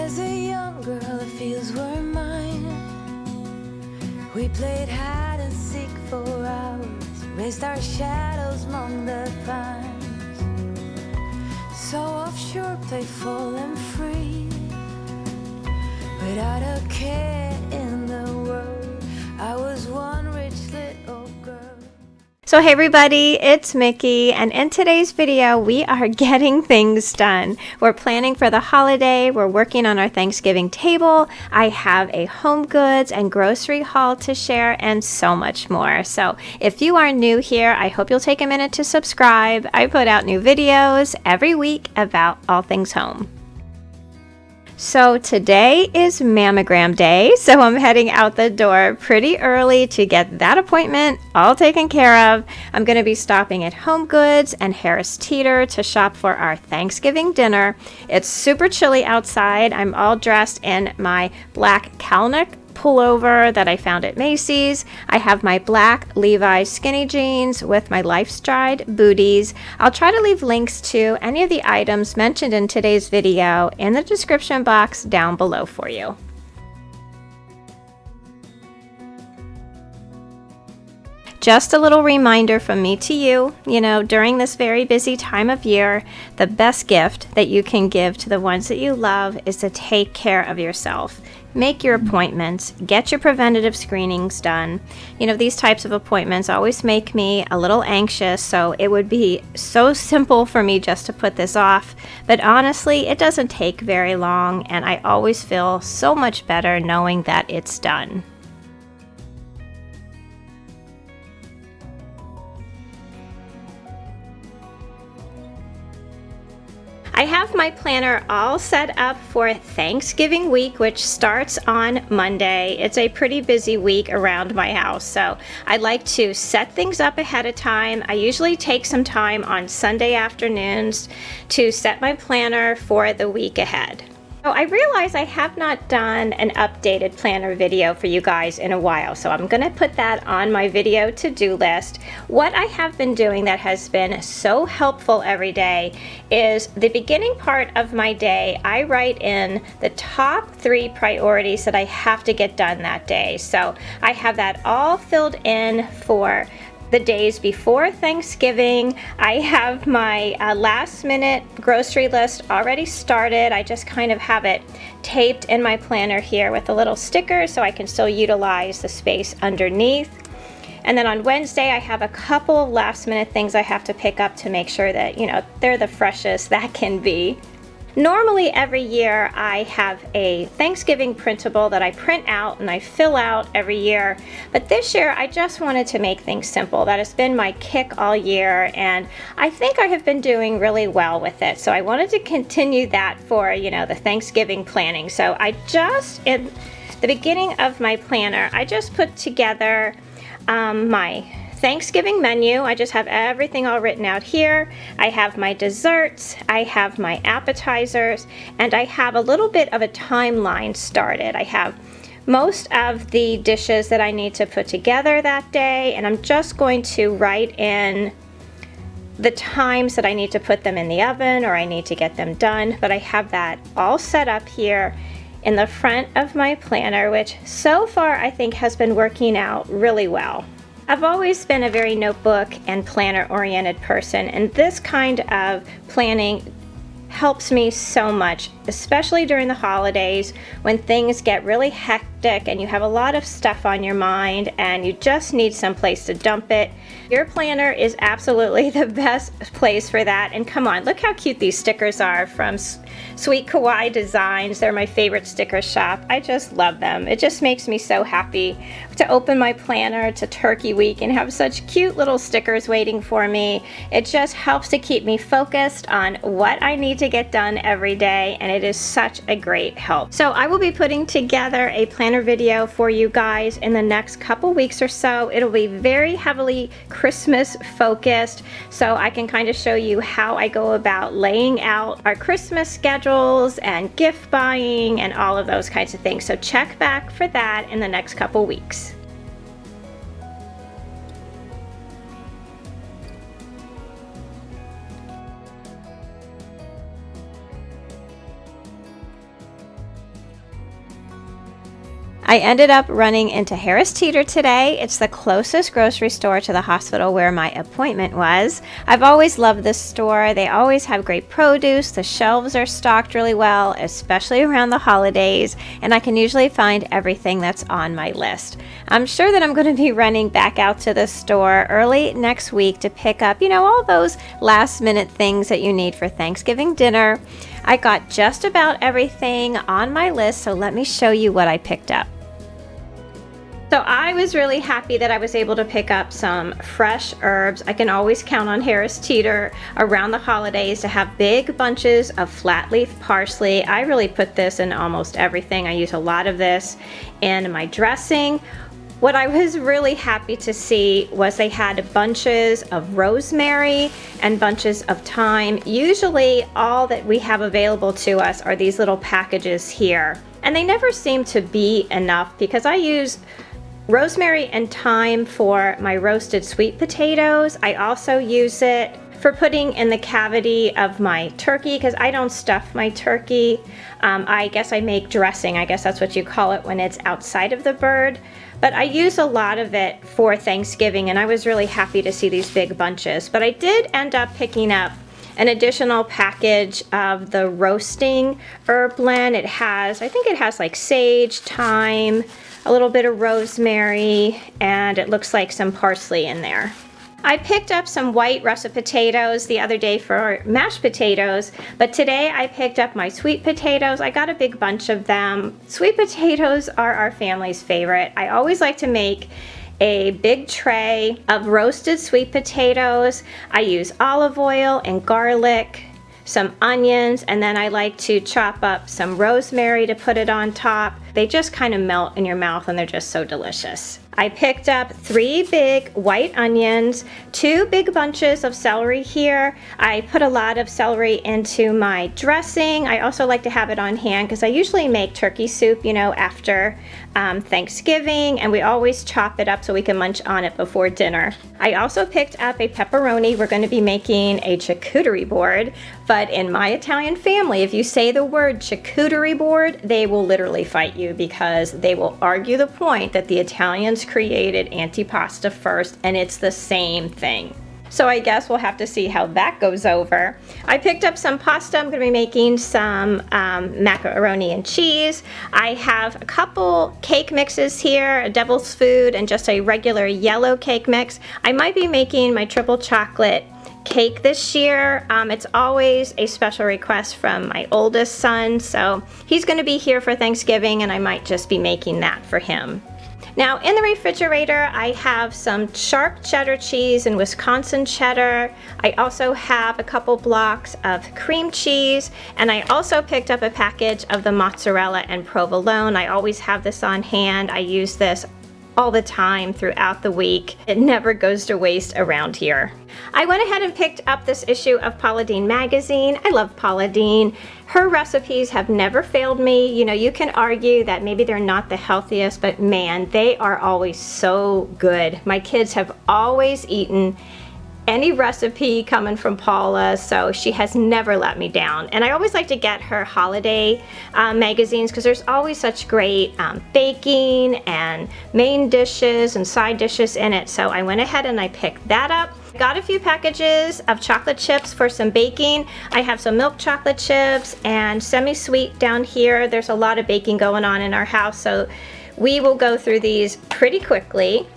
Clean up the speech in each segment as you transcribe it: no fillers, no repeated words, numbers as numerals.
As a young girl, the fields were mine. We played hide and seek for hours, raised our shadows among the pines. So offshore, playful and free, without a care in the world. I was one rich little girl. So hey everybody, it's Mickey, and in today's video we are getting things done. We're planning for the holiday, we're working on our Thanksgiving table, I have a home goods and grocery haul to share, and so much more. So if you are new here, I hope you'll take a minute to subscribe. I put out new videos every week about all things home. So today is mammogram day, so I'm heading out the door pretty early to get that appointment all taken care of. I'm going to be stopping at Home Goods and Harris Teeter to shop for our Thanksgiving dinner. It's super chilly outside. I'm all dressed in my black cowneck pullover that I found at Macy's. I have my black Levi's skinny jeans with my Life-Stride booties. I'll try to leave links to any of the items mentioned in today's video in the description box down below for you. Just a little reminder from me to you, during this very busy time of year, the best gift that you can give to the ones that you love is to take care of yourself. Make your appointments, get your preventative screenings done. These types of appointments always make me a little anxious, so it would be so simple for me just to put this off. But honestly, it doesn't take very long, and I always feel so much better knowing that it's done. I have my planner all set up for Thanksgiving week, which starts on Monday. It's a pretty busy week around my house, so I like to set things up ahead of time. I usually take some time on Sunday afternoons to set my planner for the week ahead. So I realize I have not done an updated planner video for you guys in a while, so I'm going to put that on my video to-do list. What I have been doing that has been so helpful every day is the beginning part of my day, I write in the top 3 priorities that I have to get done that day. So I have that all filled in for the days before Thanksgiving. I have my last minute grocery list already started. I just kind of have it taped in my planner here with a little sticker so I can still utilize the space underneath. And then on Wednesday, I have a couple last minute things I have to pick up to make sure that, they're the freshest that can be. Normally every year I have a Thanksgiving printable that I print out and I fill out every year, but this year I just wanted to make things simple. That has been my kick all year, and I think I have been doing really well with it. So I wanted to continue that for, the Thanksgiving planning. So I just, in the beginning of my planner, I just put together my Thanksgiving menu. I just have everything all written out here. I have my desserts, I have my appetizers, and I have a little bit of a timeline started. I have most of the dishes that I need to put together that day, and I'm just going to write in the times that I need to put them in the oven or I need to get them done. But I have that all set up here in the front of my planner, which so far I think has been working out really well. I've always been a very notebook and planner oriented person, and this kind of planning helps me so much, especially during the holidays when things get really hectic and you have a lot of stuff on your mind and you just need some place to dump it. Your planner is absolutely the best place for that. And come on, look how cute these stickers are from Sweet Kawaii Designs. They're my favorite sticker shop. I just love them. It just makes me so happy to open my planner to Turkey Week and have such cute little stickers waiting for me. It just helps to keep me focused on what I need to get done every day, and it is such a great help. So I will be putting together a planner video for you guys in the next couple weeks or so. It'll be very heavily Christmas focused, so I can kind of show you how I go about laying out our Christmas schedules and gift buying and all of those kinds of things. So check back for that in the next couple weeks. I ended up running into Harris Teeter today. It's the closest grocery store to the hospital where my appointment was. I've always loved this store. They always have great produce. The shelves are stocked really well, especially around the holidays, and I can usually find everything that's on my list. I'm sure that I'm going to be running back out to the store early next week to pick up, all those last minute things that you need for Thanksgiving dinner. I got just about everything on my list, so let me show you what I picked up. So I was really happy that I was able to pick up some fresh herbs. I can always count on Harris Teeter around the holidays to have big bunches of flat leaf parsley. I really put this in almost everything. I use a lot of this in my dressing. What I was really happy to see was they had bunches of rosemary and bunches of thyme. Usually all that we have available to us are these little packages here. And they never seem to be enough because I use rosemary and thyme for my roasted sweet potatoes. I also use it for putting in the cavity of my turkey because I don't stuff my turkey. I guess I make dressing. I guess that's what you call it when it's outside of the bird. But I use a lot of it for Thanksgiving, and I was really happy to see these big bunches. But I did end up picking up an additional package of the roasting herb blend. I think it has like sage, thyme, a little bit of rosemary, and it looks like some parsley in there. I picked up some white russet potatoes the other day for mashed potatoes, but today I picked up my sweet potatoes. I got a big bunch of them. Sweet potatoes are our family's favorite. I always like to make a big tray of roasted sweet potatoes. I use olive oil and garlic, some onions, and then I like to chop up some rosemary to put it on top. They just kind of melt in your mouth and they're just so delicious. I picked up 3 big white onions, 2 big bunches of celery here. I put a lot of celery into my dressing. I also like to have it on hand because I usually make turkey soup, after Thanksgiving, and we always chop it up so we can munch on it before dinner. I also picked up a pepperoni. We're going to be making a charcuterie board, but in my Italian family, if you say the word charcuterie board, they will literally fight you because they will argue the point that the Italians created antipasta first, and it's the same thing. So I guess we'll have to see how that goes over. I picked up some pasta. I'm going to be making some macaroni and cheese. I have a couple cake mixes here, a devil's food and just a regular yellow cake mix. I might be making my triple chocolate cake this year. It's always a special request from my oldest son, so he's going to be here for Thanksgiving and I might just be making that for him. Now in the refrigerator I have some sharp cheddar cheese and Wisconsin cheddar. I also have a couple blocks of cream cheese, and I also picked up a package of the mozzarella and provolone. I always have this on hand. I use this all the time throughout the week. It never goes to waste around here. I went ahead and picked up this issue of Paula Deen magazine. I love Paula Deen. Her recipes have never failed me. You can argue that maybe they're not the healthiest, but man, they are always so good. My kids have always eaten any recipe coming from Paula, so she has never let me down. And I always like to get her holiday magazines because there's always such great baking and main dishes and side dishes in it. So I went ahead and I picked that up. Got a few packages of chocolate chips for some baking. I have some milk chocolate chips and semi-sweet down here. There's a lot of baking going on in our house, so we will go through these pretty quickly.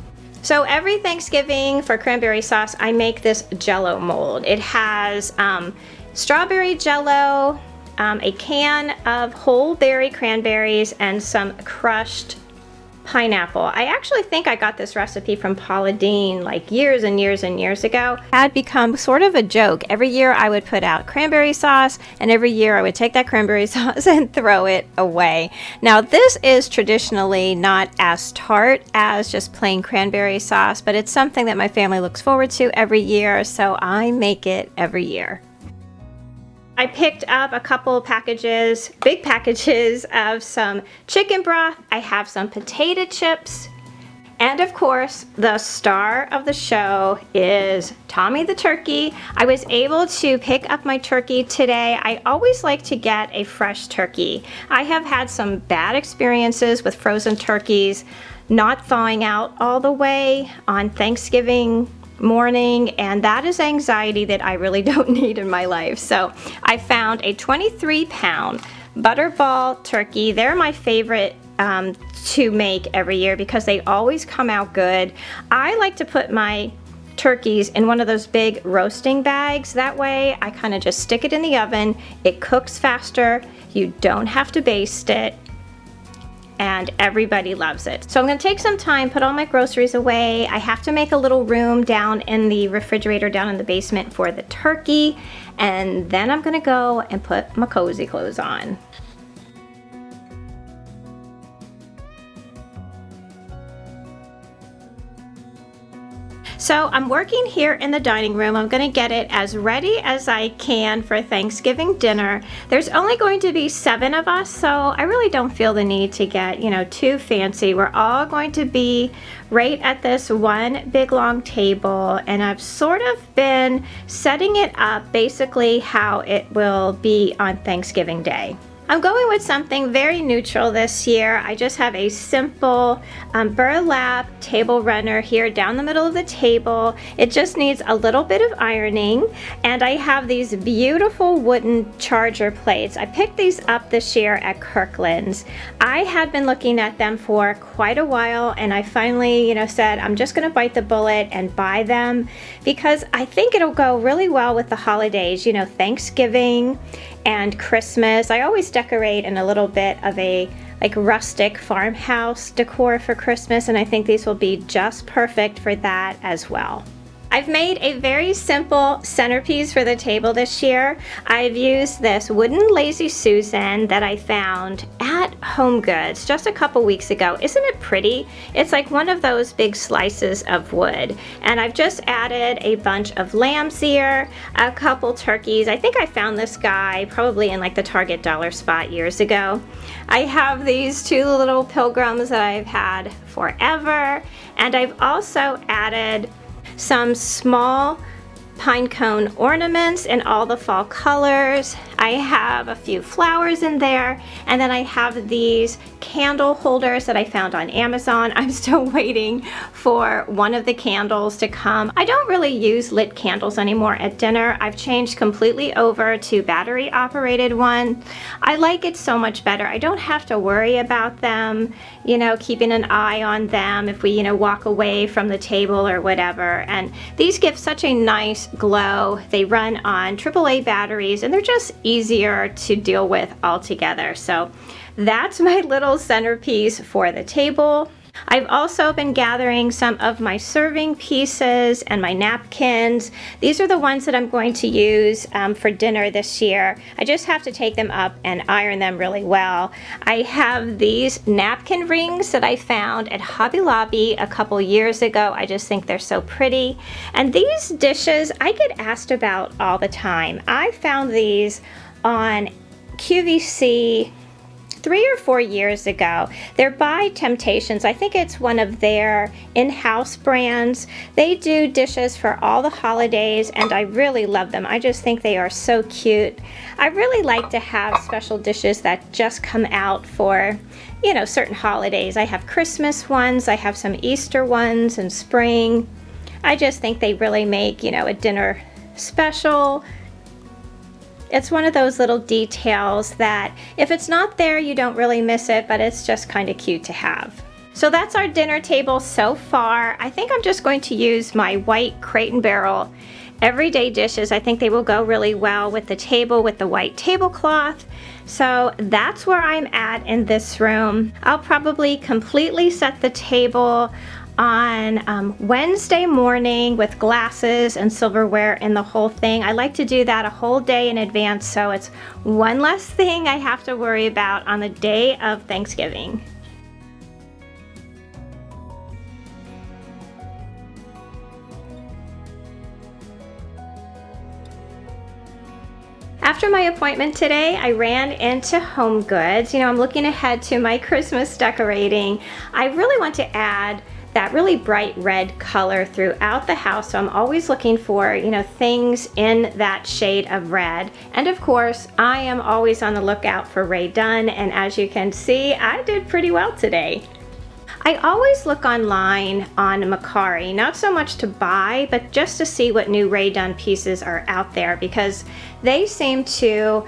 So every Thanksgiving for cranberry sauce, I make this Jell-O mold. It has strawberry Jell-O, a can of whole berry cranberries, and some crushed pineapple. I actually think I got this recipe from Paula Deen like years and years and years ago. It had become sort of a joke. Every year I would put out cranberry sauce, and every year I would take that cranberry sauce and throw it away. Now this is traditionally not as tart as just plain cranberry sauce, but it's something that my family looks forward to every year, so I make it every year. I picked up a couple packages, big packages of some chicken broth. I have some potato chips, And of course, the star of the show is Tommy the turkey. I was able to pick up my turkey today. I always like to get a fresh turkey. I have had some bad experiences with frozen turkeys not thawing out all the way on Thanksgiving morning, and that is anxiety that I really don't need in my life. So I found a 23-pound butterball turkey. They're my favorite to make every year because they always come out good. I like to put my turkeys in one of those big roasting bags. That way I kind of just stick it in the oven. It cooks faster. You don't have to baste it. And everybody loves it. So I'm gonna take some time, put all my groceries away. I have to make a little room down in the refrigerator down in the basement for the turkey. And then I'm gonna go and put my cozy clothes on. So I'm working here in the dining room. I'm gonna get it as ready as I can for Thanksgiving dinner. There's only going to be 7 of us, so I really don't feel the need to get, too fancy. We're all going to be right at this one big long table, and I've sort of been setting it up basically how it will be on Thanksgiving Day. I'm going with something very neutral this year. I just have a simple burlap table runner here down the middle of the table. It just needs a little bit of ironing, and I have these beautiful wooden charger plates. I picked these up this year at Kirkland's. I had been looking at them for quite a while, and I finally, said I'm just gonna bite the bullet and buy them because I think it'll go really well with the holidays, Thanksgiving and Christmas. I always decorate in a little bit of a rustic farmhouse decor for Christmas, and I think these will be just perfect for that as well. I've made a very simple centerpiece for the table this year. I've used this wooden Lazy Susan that I found at Home Goods just a couple weeks ago. Isn't it pretty? It's like one of those big slices of wood. And I've just added a bunch of lamb's ear, a couple turkeys. I think I found this guy probably in the Target dollar spot years ago. I have these 2 little pilgrims that I've had forever. And I've also added some small pine cone ornaments in all the fall colors. I have a few flowers in there, and then I have these candle holders that I found on Amazon. I'm still waiting for one of the candles to come. I don't really use lit candles anymore at dinner. I've changed completely over to battery operated one. I like it so much better. I don't have to worry about them, keeping an eye on them if we, walk away from the table or whatever. And these give such a nice glow. They run on AAA batteries, and they're just easier to deal with altogether. So that's my little centerpiece for the table. I've also been gathering some of my serving pieces and my napkins. These are the ones that I'm going to use for dinner this year. I just have to take them up and iron them really well. I have these napkin rings that I found at Hobby Lobby a couple years ago. I just think they're so pretty. And these dishes I get asked about all the time. I found these on QVC 3 or 4 years ago. They're by Temptations. I think it's one of their in-house brands. They do dishes for all the holidays, and I really love them. I just think they are so cute. I really like to have special dishes that just come out for, certain holidays. I have Christmas ones, I have some Easter ones, and spring. I just think they really make, a dinner special. It's one of those little details that if it's not there, you don't really miss it, but it's just kind of cute to have. So that's our dinner table so far. I think I'm just going to use my white Crate and Barrel everyday dishes. I think they will go really well with the table with the white tablecloth. So that's where I'm at in this room. I'll probably completely set the table on Wednesday morning with glasses and silverware in the whole thing. I like to do that a whole day in advance, so it's one less thing I have to worry about on the day of Thanksgiving. After my appointment today, I ran into Home Goods. I'm looking ahead to my Christmas decorating. I really want to add that really bright red color throughout the house. So I'm always looking for, things in that shade of red. And of course, I am always on the lookout for Rae Dunn. And as you can see, I did pretty well today. I always look online on Mercari, not so much to buy, but just to see what new Rae Dunn pieces are out there, because they seem to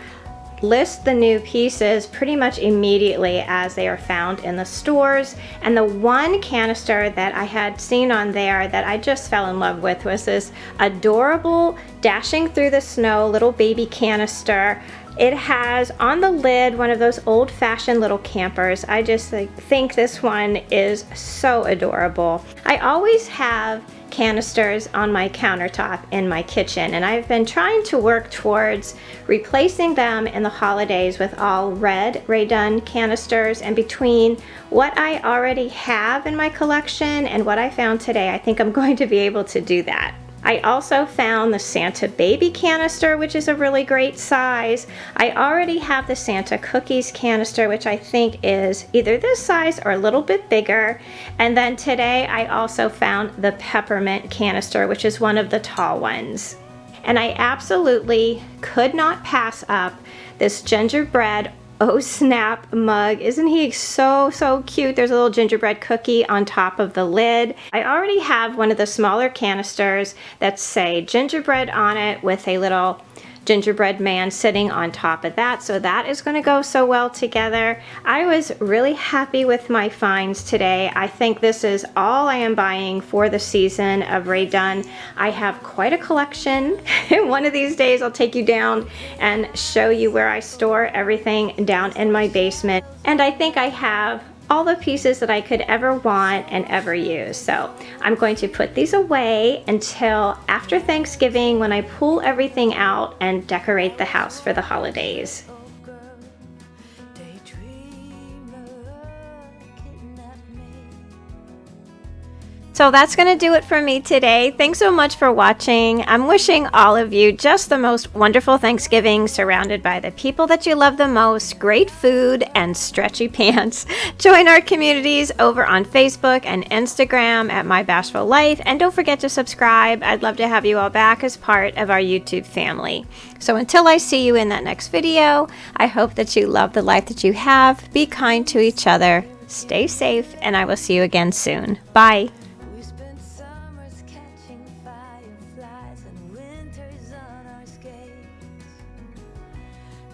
list the new pieces pretty much immediately as they are found in the stores. And the one canister that I had seen on there that I just fell in love with was this adorable dashing through the snow little baby canister. It has on the lid one of those old-fashioned little campers. I just think this one is so adorable. I always have canisters on my countertop in my kitchen, and I've been trying to work towards replacing them in the holidays with all red Rae Dunn canisters. And between what I already have in my collection and what I found today, I think I'm going to be able to do that. I also found the Santa Baby canister, which is a really great size. I already have the Santa Cookies canister, which I think is either this size or a little bit bigger. And then today I also found the Peppermint canister, which is one of the tall ones. And I absolutely could not pass up this gingerbread Oh Snap mug. Isn't he so cute? There's a little gingerbread cookie on top of the lid. I already have one of the smaller canisters that say gingerbread on it with a little gingerbread man sitting on top of that, so that is going to go so well together. I was really happy with my finds today. I think this is all I am buying for the season of Rae Dunn. I have quite a collection. One of these days I'll take you down and show you where I store everything down in my basement. And I think I have all the pieces that I could ever want and ever use. So I'm going to put these away until after Thanksgiving, when I pull everything out and decorate the house for the holidays. So that's going to do it for me today. Thanks so much for watching. I'm wishing all of you just the most wonderful Thanksgiving, surrounded by the people that you love the most, great food, and stretchy pants. Join our communities over on Facebook and Instagram at My Bashful Life, and don't forget to subscribe. I'd love to have you all back as part of our YouTube family. So until I see you in that next video, I hope that you love the life that you have, be kind to each other, stay safe, and I will see you again soon. Bye.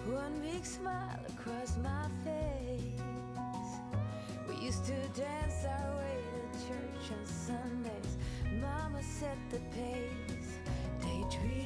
One big smile across my face. We used to dance our way to church on Sundays. Mama set the pace. Daydream.